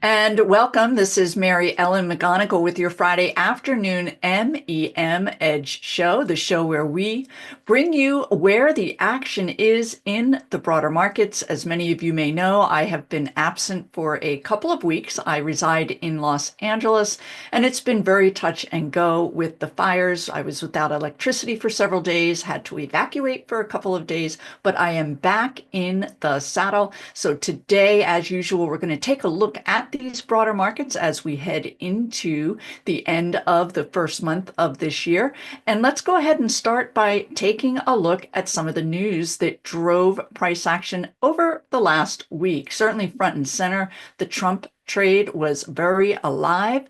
And welcome. This is Mary Ellen McGonagle with your Friday afternoon MEM Edge show, the show where we bring you where the action is in the broader markets. As many of you may know, I have been absent for a couple of weeks. I reside in Los Angeles, and it's been very touch and go with the fires. I was without electricity for several days, had to evacuate for a couple of days, but I am back in the saddle. So today, as usual, we're going to take a look at these broader markets as we head into the end of the first month of this year. And let's go ahead and start by taking a look at some of the news that drove price action over the last week. Certainly front and center, the Trump trade was very alive.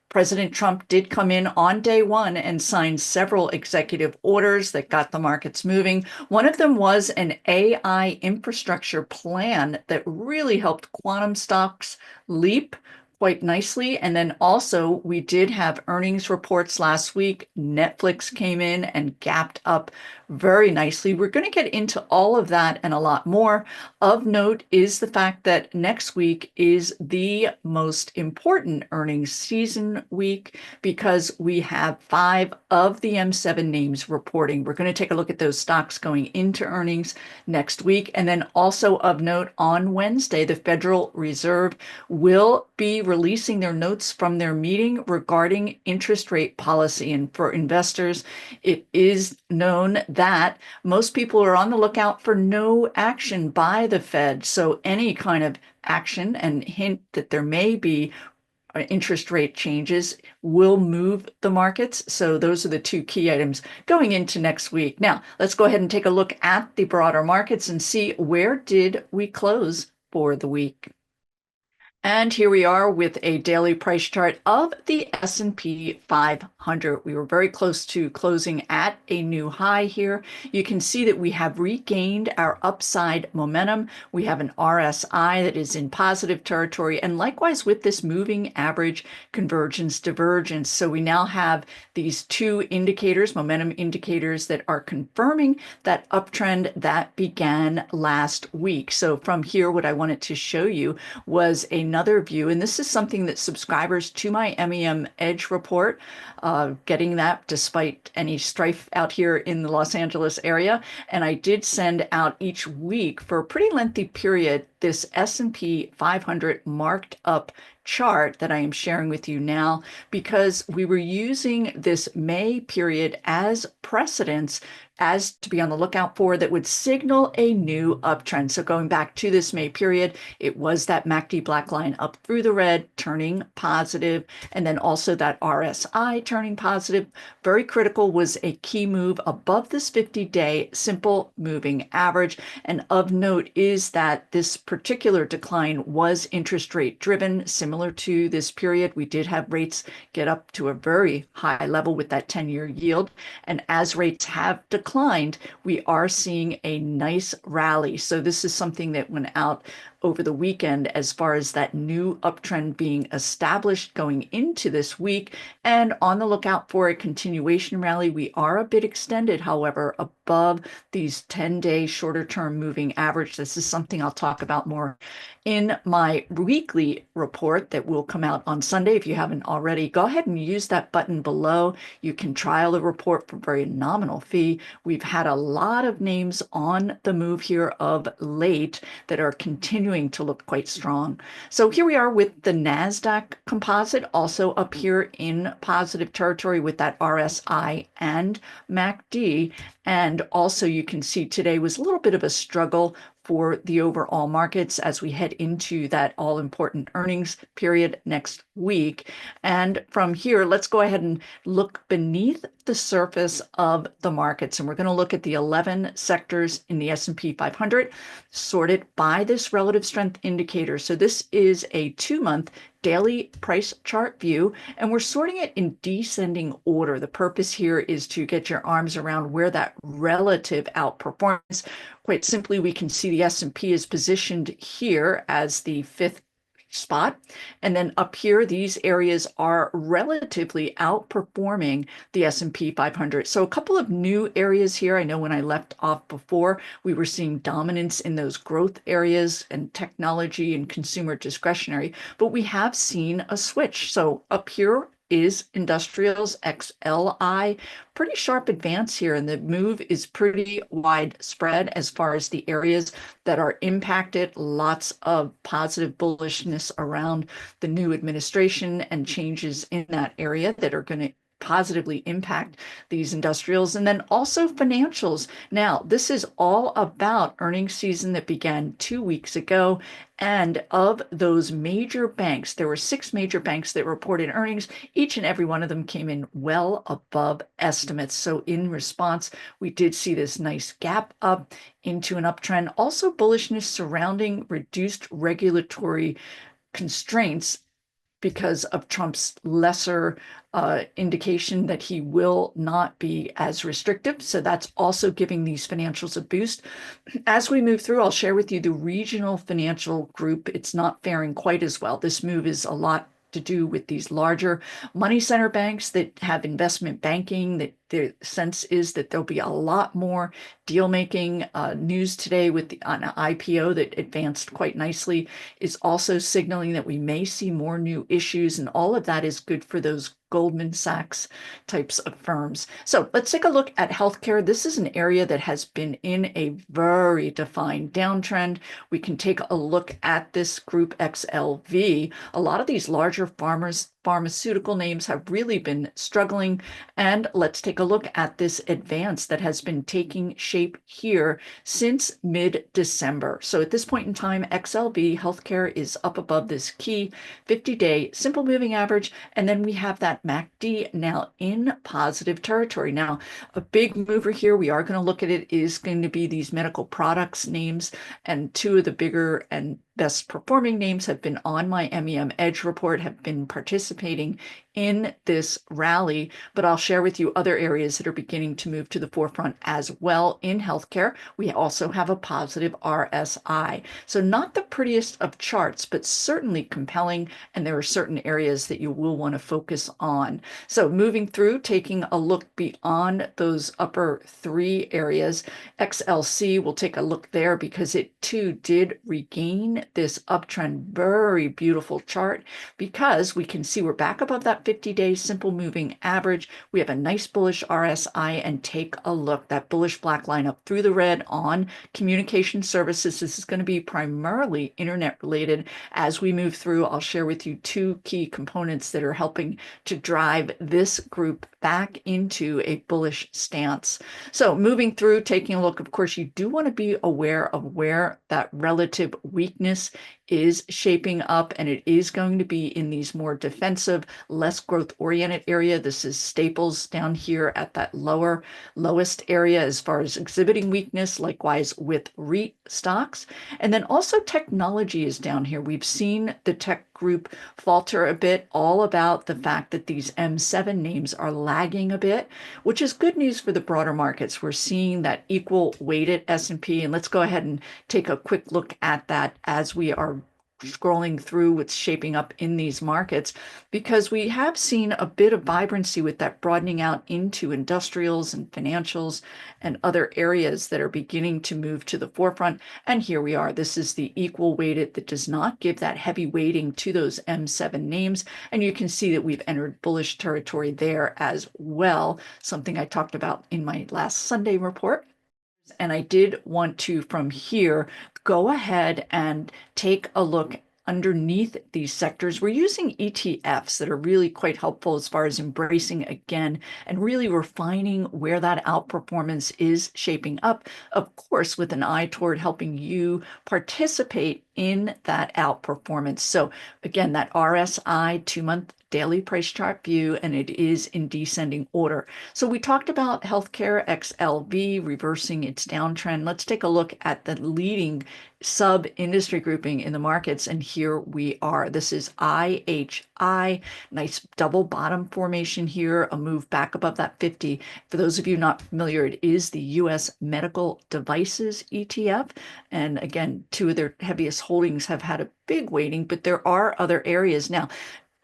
President Trump did come in on day one and sign several executive orders that got the markets moving. One of them was an AI infrastructure plan that really helped quantum stocks leap quite nicely. And then also we did have earnings reports last week. Netflix came in and gapped up very nicely. We're going to get into all of that and a lot more. Of note is the fact that next week is the most important earnings season week because we have 5 of the M7 names reporting. We're going to take a look at those stocks going into earnings next week. And then also of note, on Wednesday, the Federal Reserve will be releasing their notes from their meeting regarding interest rate policy. And for investors, it is known that most people are on the lookout for no action by the Fed. So any kind of action and hint that there may be interest rate changes will move the markets. So those are the two key items going into next week. Now, let's go ahead and take a look at the broader markets and see where did we close for the week. And here we are with a daily price chart of the S&P 500. We were very close to closing at a new high here. You can see that we have regained our upside momentum. We have an RSI that is in positive territory, and likewise with this moving average convergence divergence. So we now have these two indicators, momentum indicators, that are confirming that uptrend that began last week. So from here, what I wanted to show you was another view, and this is something that subscribers to my MEM Edge report, getting that despite any strife out here in the Los Angeles area. And I did send out each week for a pretty lengthy period this S&P 500 marked up chart that I am sharing with you now, because we were using this May period as precedence as to be on the lookout for that would signal a new uptrend. So going back to this May period, it was that MACD black line up through the red, turning positive, and then also that RSI turning positive. Very critical was a key move above this 50-day simple moving average. And of note is that this particular decline was interest rate driven, similar to this period. We did have rates get up to a very high level with that 10-year yield. And as rates have declined, we are seeing a nice rally. So this is something that went out over the weekend as far as that new uptrend being established going into this week, and on the lookout for a continuation rally. We are a bit extended, however, above these 10-day shorter term moving average. This is something I'll talk about more in my weekly report that will come out on Sunday. If you haven't already, go ahead and use that button below. You can trial the report for a very nominal fee. We've had a lot of names on the move here of late that are continuing to look quite strong. So here we are with the Nasdaq Composite also up here in positive territory with that RSI and MACD. And also you can see today was a little bit of a struggle for the overall markets as we head into that all-important earnings period next week. And from here, let's go ahead and look beneath the surface of the markets. And we're going to look at the 11 sectors in the S&P 500 sorted by this relative strength indicator. So this is a 2-month daily price chart view, and we're sorting it in descending order. The purpose here is to get your arms around where that relative outperformance. Quite simply, we can see the S&P is positioned here as the 5th spot. And then up here, these areas are relatively outperforming the S&P 500. So a couple of new areas here. I know when I left off before, we were seeing dominance in those growth areas and technology and consumer discretionary, but we have seen a switch. So up here is industrials XLI, pretty sharp advance here, and the move is pretty widespread as far as the areas that are impacted. Lots of positive bullishness around the new administration and changes in that area that are going to positively impact these industrials, and then also financials. Now, this is all about earnings season that began 2 weeks ago. And of those major banks, there were 6 major banks that reported earnings. Each and every one of them came in well above estimates. So in response, we did see this nice gap up into an uptrend. Also bullishness surrounding reduced regulatory constraints because of Trump's lesser indication that he will not be as restrictive. So that's also giving these financials a boost. As we move through, I'll share with you the regional financial group. It's not faring quite as well. This move is a lot to do with these larger money center banks that have investment banking, that the sense is that there'll be a lot more deal making. News today with an IPO that advanced quite nicely is also signaling that we may see more new issues, and all of that is good for those Goldman Sachs types of firms. So let's take a look at healthcare. This is an area that has been in a very defined downtrend. We can take a look at this group XLV. A lot of these larger pharmaceutical names have really been struggling. And let's take a look at this advance that has been taking shape here since mid-December. So at this point in time, XLV healthcare is up above this key 50-day simple moving average. And then we have that MACD now in positive territory. Now, a big mover here, we are going to look at it, is going to be these medical products names. And two of the bigger and best performing names have been on my MEM Edge report, have been participating in this rally, but I'll share with you other areas that are beginning to move to the forefront as well in healthcare. We also have a positive RSI. So not the prettiest of charts, but certainly compelling, and there are certain areas that you will want to focus on. So moving through, taking a look beyond those upper three areas, XLC, we'll take a look there because it too did regain this uptrend. Very beautiful chart, because we can see we're back above that 50-day simple moving average. We have a nice bullish RSI, and take a look, that bullish black line up through the red on communication services. This is going to be primarily internet related. As we move through, I'll share with you two key components that are helping to drive this group back into a bullish stance. So moving through, taking a look, of course, you do want to be aware of where that relative weakness is shaping up, and it is going to be in these more defensive, less growth oriented area. This is staples down here at that lowest area as far as exhibiting weakness, likewise with REIT stocks. And then also technology is down here. We've seen the tech group falter a bit, all about the fact that these M7 names are lagging a bit, which is good news for the broader markets. We're seeing that equal weighted S&P, and let's go ahead and take a quick look at that as we are scrolling through what's shaping up in these markets, because we have seen a bit of vibrancy with that broadening out into industrials and financials and other areas that are beginning to move to the forefront. And here we are. This is the equal weighted that does not give that heavy weighting to those M7 names. And you can see that we've entered bullish territory there as well, something I talked about in my last Sunday report. And I did want to, from here, go ahead and take a look underneath these sectors. We're using ETFs that are really quite helpful as far as embracing again and really refining where that outperformance is shaping up, of course, with an eye toward helping you participate in that outperformance. So again, that RSI 2-month daily price chart view, and it is in descending order. So we talked about healthcare XLV reversing its downtrend. Let's take a look at the leading sub-industry grouping in the markets, and here we are. This is IHI, nice double bottom formation here, a move back above that 50. For those of you not familiar, it is the US Medical Devices ETF, and again, two of their heaviest holdings have had a big weighting, but there are other areas. Now,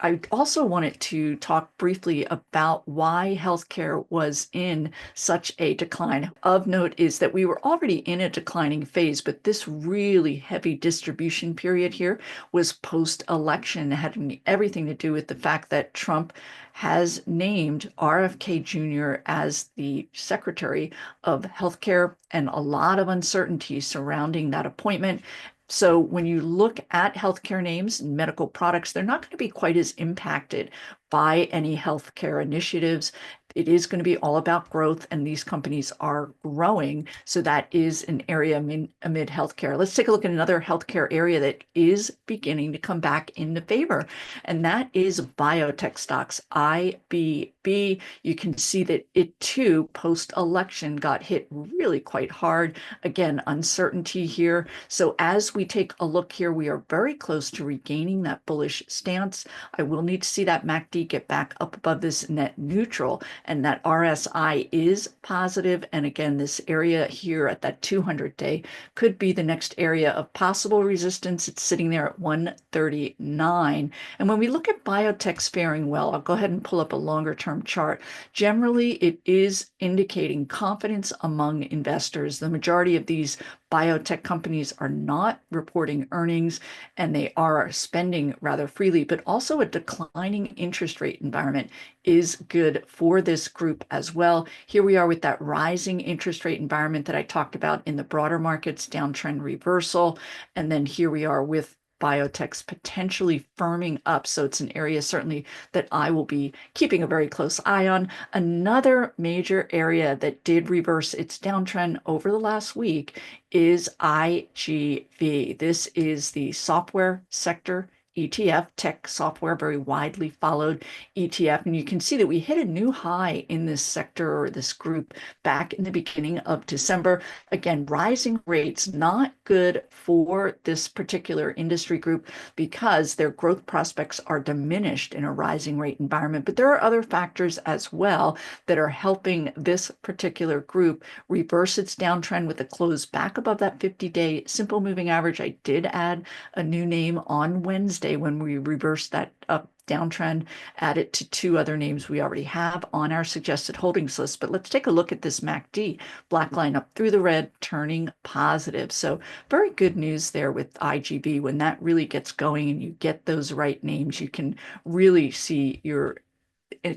I also wanted to talk briefly about why healthcare was in such a decline. Of note is that we were already in a declining phase, but this really heavy distribution period here was post-election. It had everything to do with the fact that Trump has named RFK Jr. as the Secretary of Healthcare, and a lot of uncertainty surrounding that appointment. So when you look at healthcare names and medical products, they're not going to be quite as impacted by any healthcare initiatives. It is going to be all about growth, and these companies are growing. So that is an area amid healthcare. Let's take a look at another healthcare area that is beginning to come back into favor, and that is biotech stocks, IBB. You can see that it too, post-election, got hit really quite hard. Again, uncertainty here. So as we take a look here, we are very close to regaining that bullish stance. I will need to see that MACD get back up above this net neutral, and that RSI is positive. And again, this area here at that 200-day could be the next area of possible resistance. It's sitting there at 139. And when we look at biotechs faring well, I'll go ahead and pull up a longer term chart. Generally, it is indicating confidence among investors. The majority of these biotech companies are not reporting earnings, and they are spending rather freely, but also a declining interest rate environment is good for this group as well. Here we are with that rising interest rate environment that I talked about in the broader markets, downtrend reversal. And then here we are with biotechs potentially firming up. So it's an area certainly that I will be keeping a very close eye on. Another major area that did reverse its downtrend over the last week is IGV. This is the software sector ETF, tech software, very widely followed ETF. And you can see that we hit a new high in this sector or this group back in the beginning of December. Again, rising rates, not good for this particular industry group because their growth prospects are diminished in a rising rate environment. But there are other factors as well that are helping this particular group reverse its downtrend with a close back above that 50-day simple moving average. I did add a new name on Wednesday when we reversed that up downtrend, add it to two other names we already have on our suggested holdings list. But let's take a look at this MACD, black line up through the red, turning positive. So very good news there with IGB. When that really gets going and you get those right names, you can really see your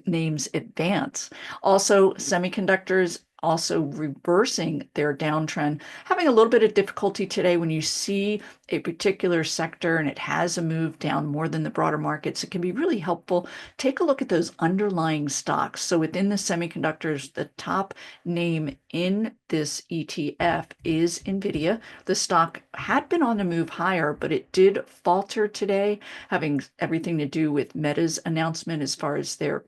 names advance. Also, semiconductors also reversing their downtrend, having a little bit of difficulty today. When you see a particular sector and it has a move down more than the broader markets, it can be really helpful. Take a look at those underlying stocks. So within the semiconductors, the top name in this ETF is NVIDIA. The stock had been on the move higher, but it did falter today, having everything to do with Meta's announcement as far as their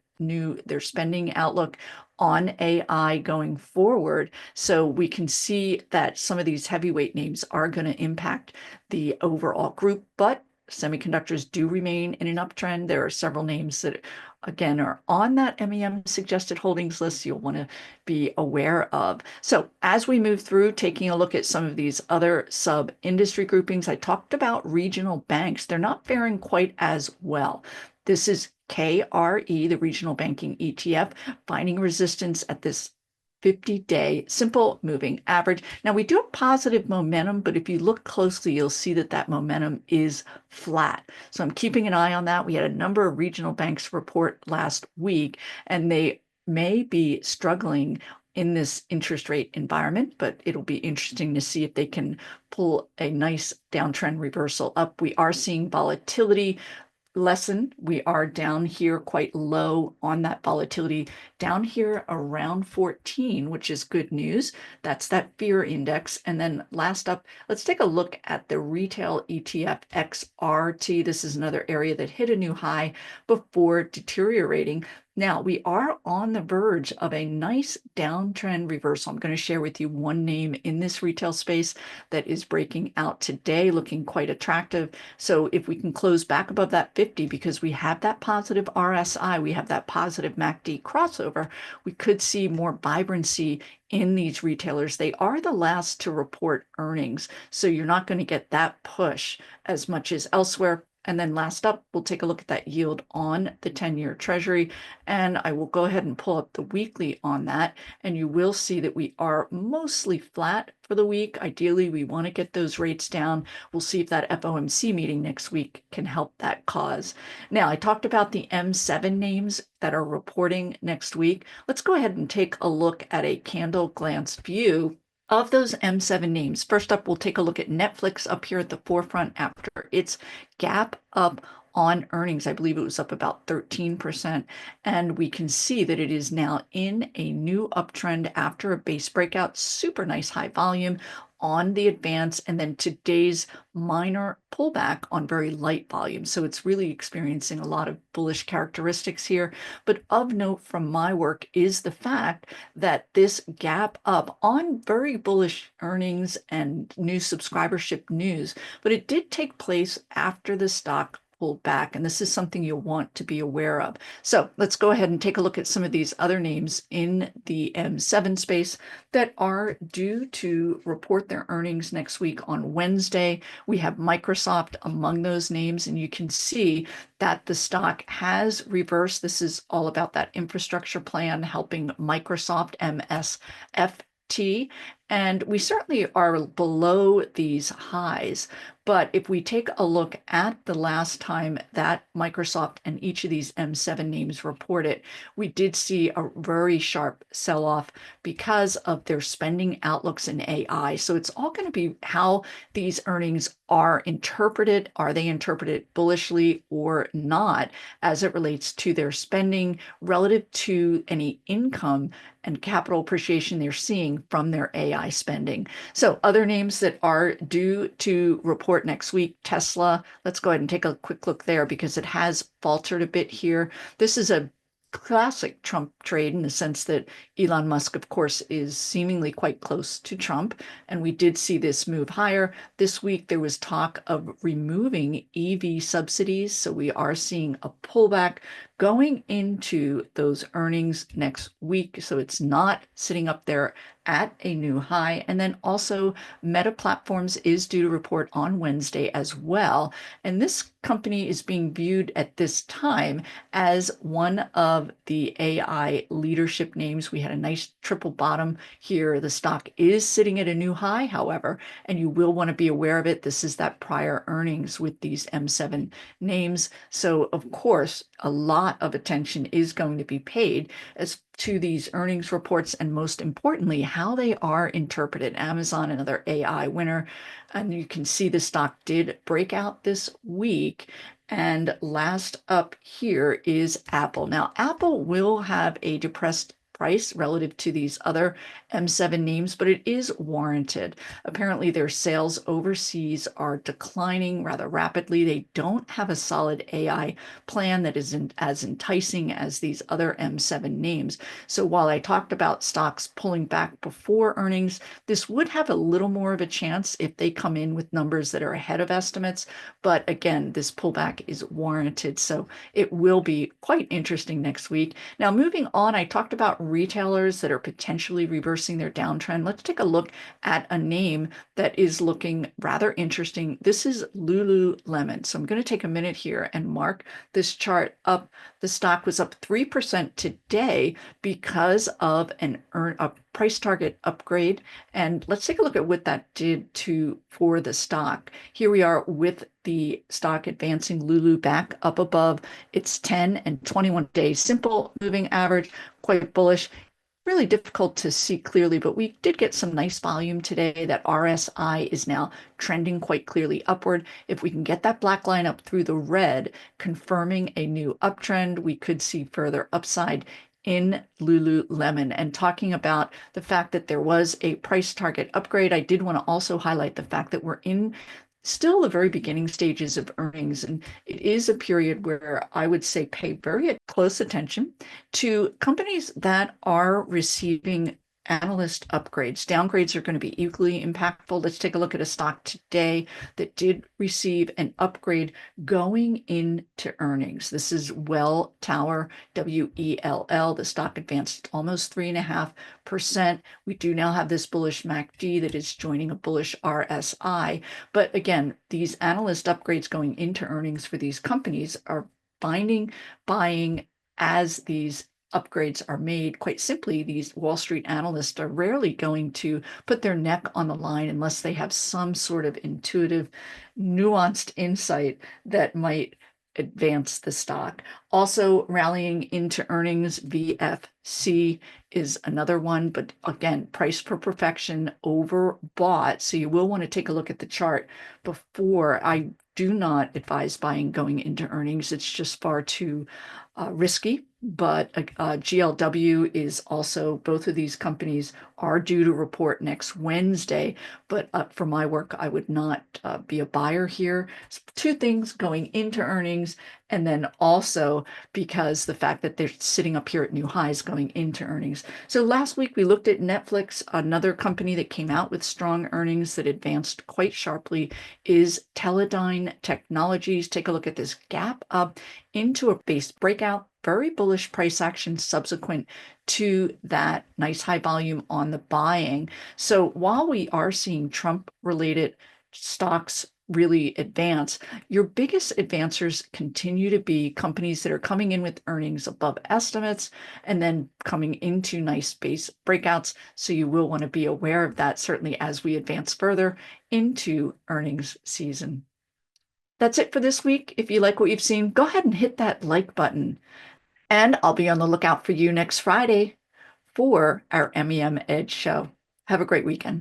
spending outlook on AI going forward. So we can see that some of these heavyweight names are going to impact the overall group, but semiconductors do remain in an uptrend. There are several names that, again, are on that MEM suggested holdings list you'll want to be aware of. So as we move through, taking a look at some of these other sub-industry groupings, I talked about regional banks. They're not faring quite as well. This is KRE, the regional banking ETF, finding resistance at this 50-day simple moving average. Now we do have positive momentum, but if you look closely, you'll see that that momentum is flat. So I'm keeping an eye on that. We had a number of regional banks report last week, and they may be struggling in this interest rate environment, but it'll be interesting to see if they can pull a nice downtrend reversal up. We are seeing volatility lesson. We are down here quite low on that volatility, down here around 14, which is good news. That's that fear index. And then last up, let's take a look at the retail ETF XRT. This is another area that hit a new high before deteriorating. Now, we are on the verge of a nice downtrend reversal. I'm going to share with you one name in this retail space that is breaking out today, looking quite attractive. So if we can close back above that 50, because we have that positive RSI, we have that positive MACD crossover, we could see more vibrancy in these retailers. They are the last to report earnings, so you're not going to get that push as much as elsewhere. And then last up, we'll take a look at that yield on the 10-year Treasury. And I will go ahead and pull up the weekly on that. And you will see that we are mostly flat for the week. Ideally, we want to get those rates down. We'll see if that FOMC meeting next week can help that cause. Now, I talked about the M7 names that are reporting next week. Let's go ahead and take a look at a candle glance view of those M7 names. First up, we'll take a look at Netflix up here at the forefront after its gap up on earnings. I believe it was up about 13%. And we can see that it is now in a new uptrend after a base breakout. Super nice high volume on the advance, and then today's minor pullback on very light volume. So it's really experiencing a lot of bullish characteristics here. But of note from my work is the fact that this gap up on very bullish earnings and new subscribership news, but it did take place after the stock pulled back, and this is something you'll want to be aware of. So let's go ahead and take a look at some of these other names in the M7 space that are due to report their earnings next week on Wednesday. We have Microsoft among those names, and you can see that the stock has reversed. This is all about that infrastructure plan helping Microsoft, MSFT. And we certainly are below these highs. But if we take a look at the last time that Microsoft and each of these M7 names reported, we did see a very sharp sell-off because of their spending outlooks in AI. So it's all going to be how these earnings are interpreted. Are they interpreted bullishly or not as it relates to their spending relative to any income and capital appreciation they're seeing from their AI spending? So other names that are due to report next week, Tesla. Let's go ahead and take a quick look there because it has faltered a bit here. This is a classic Trump trade in the sense that Elon Musk, of course, is seemingly quite close to Trump. And we did see this move higher. This week, there was talk of removing EV subsidies. So we are seeing a pullback going into those earnings next week. So it's not sitting up there at a new high. And then also Meta Platforms is due to report on Wednesday as well. And this company is being viewed at this time as one of the AI leadership names. We had a nice triple bottom here. The stock is sitting at a new high, however, and you will want to be aware of it. This is that prior earnings with these M7 names. So of course, a lot of attention is going to be paid as to these earnings reports, and most importantly, how they are interpreted. Amazon, another AI winner, and you can see the stock did break out this week. And last up here is Apple. Now, Apple will have a depressed price relative to these other M7 names, but it is warranted. Apparently, their sales overseas are declining rather rapidly. They don't have a solid AI plan that isn't as enticing as these other M7 names. So while I talked about stocks pulling back before earnings, this would have a little more of a chance if they come in with numbers that are ahead of estimates. But again, this pullback is warranted. So it will be quite interesting next week. Now, moving on, I talked about retailers that are potentially reversing their downtrend. Let's take a look at a name that is looking rather interesting. This is Lululemon. So I'm going to take a minute here and mark this chart up. The stock was up 3% today because of a price target upgrade. And let's take a look at what that did for the stock. Here we are with the stock advancing, Lulu back up above its 10 and 21 day simple moving average, quite bullish. really difficult to see clearly, but we did get some nice volume today. That RSI is now trending quite clearly upward. If we can get that black line up through the red, confirming a new uptrend, we could see further upside in Lululemon. And talking about the fact that there was a price target upgrade, I did want to also highlight the fact that we're in still the very beginning stages of earnings. And it is a period where I would say pay very close attention to companies that are receiving analyst upgrades. Downgrades are going to be equally impactful. Let's take a look at a stock today that did receive an upgrade going into earnings. This is Welltower, WELL. The stock advanced almost 3.5%. We do now have this bullish MACD that is joining a bullish RSI. But again, these analyst upgrades going into earnings for these companies are buying as these upgrades are made. Quite simply, these Wall Street analysts are rarely going to put their neck on the line unless they have some sort of intuitive, nuanced insight that might advance the stock. Also rallying into earnings, VFC is another one, but again, price for perfection overbought. So you will want to take a look at the chart before. I do not advise buying going into earnings. It's just far too risky. But GLW is also, both of these companies are due to report next Wednesday. But for my work, I would not be a buyer here. So two things going into earnings, and then also because the fact that they're sitting up here at new highs going into earnings. So last week we looked at Netflix. Another company that came out with strong earnings that advanced quite sharply is Teledyne Technologies. Take a look at this gap up into a base breakout. Very bullish price action subsequent to that nice high volume on the buying. So while we are seeing Trump-related stocks really advance, your biggest advancers continue to be companies that are coming in with earnings above estimates and then coming into nice base breakouts. So you will want to be aware of that, certainly as we advance further into earnings season. That's it for this week. If you like what you've seen, go ahead and hit that like button. And I'll be on the lookout for you next Friday for our MEM Edge show. Have a great weekend.